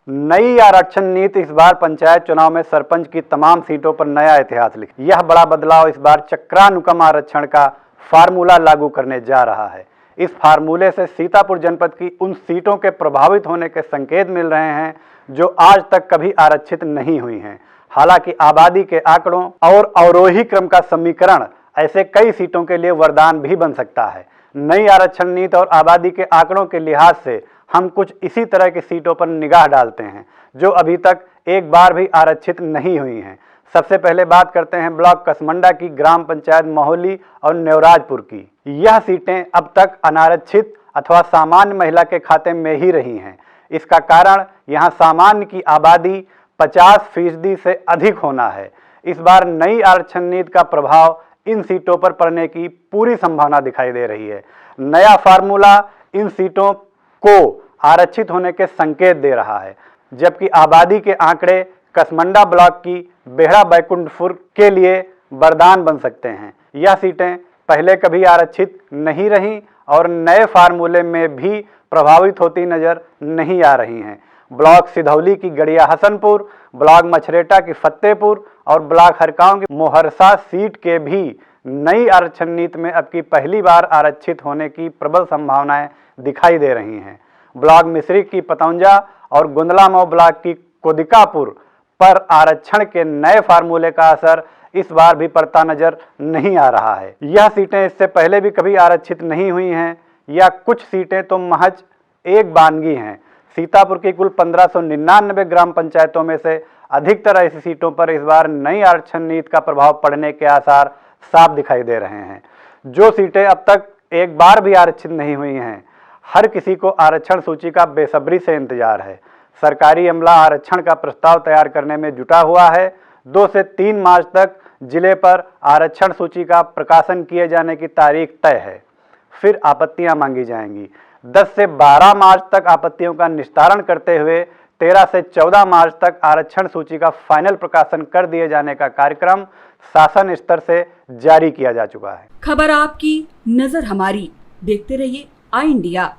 नई आरक्षण नीति इस बार पंचायत चुनाव में सरपंच की तमाम सीटों पर नया इतिहास लिखी। यह बड़ा बदलाव इस बार चक्रानुक्रम आरक्षण का फार्मूला लागू करने जा रहा है। इस फार्मूले से सीतापुर जनपद की उन सीटों के प्रभावित होने के संकेत मिल रहे हैं जो आज तक कभी आरक्षित नहीं हुई हैं। हालांकि आबादी के आंकड़ों और अवरोही क्रम का समीकरण ऐसे कई सीटों के लिए वरदान भी बन सकता है। नई आरक्षण नीति और आबादी के आंकड़ों के लिहाज से हम कुछ इसी तरह की सीटों पर निगाह डालते हैं जो अभी तक एक बार भी आरक्षित नहीं हुई हैं। सबसे पहले बात करते हैं ब्लॉक कसमंडा की ग्राम पंचायत मोहली और नेवराजपुर की। यह सीटें अब तक अनारक्षित अथवा सामान्य महिला के खाते में ही रही हैं। इसका कारण यहाँ सामान्य की आबादी 50% से अधिक होना है। इस बार नई आरक्षण नीति का प्रभाव इन सीटों पर पड़ने की पूरी संभावना दिखाई दे रही है। नया फार्मूला इन सीटों को आरक्षित होने के संकेत दे रहा है, जबकि आबादी के आंकड़े कसमंडा ब्लॉक की बेहड़ा बैकुंठपुर के लिए वरदान बन सकते हैं। यह सीटें पहले कभी आरक्षित नहीं रहीं और नए फार्मूले में भी प्रभावित होती नजर नहीं आ रही हैं। ब्लॉक सिधौली की गड़िया हसनपुर, ब्लॉक मछरेटा की फतेहपुर और ब्लॉक हरकाव की मोहरसा सीट के भी नई आरक्षण नीति में अब की पहली बार आरक्षित होने की प्रबल संभावनाएं दिखाई दे रही हैं। ब्लॉक मिश्री की पतौंजा और गुंदलामऊ ब्लॉक की कोदिकापुर पर आरक्षण के नए फार्मूले का असर इस बार भी पड़ता नजर नहीं आ रहा है। यह सीटें इससे पहले भी कभी आरक्षित नहीं हुई हैं या कुछ सीटें तो महज एक बानगी हैं। सीतापुर की कुल 1599 ग्राम पंचायतों में से अधिकतर ऐसी सीटों पर इस बार नई आरक्षण नीति का प्रभाव पड़ने के आसार साफ दिखाई दे रहे हैं। जो सीटें अब तक एक बार भी आरक्षित नहीं हुई हैं, हर किसी को आरक्षण सूची का बेसब्री से इंतजार है। सरकारी अमला आरक्षण का प्रस्ताव तैयार करने में जुटा हुआ है। 2 से 3 मार्च तक जिले पर आरक्षण सूची का प्रकाशन किए जाने की तारीख तय है। फिर आपत्तियां मांगी जाएंगी। 10 से 12 मार्च तक आपत्तियों का निस्तारण करते हुए 13 से 14 मार्च तक आरक्षण सूची का फाइनल प्रकाशन कर दिए जाने का कार्यक्रम शासन स्तर से जारी किया जा चुका है। खबर आपकी, नजर हमारी। देखते रहिए आई इंडिया।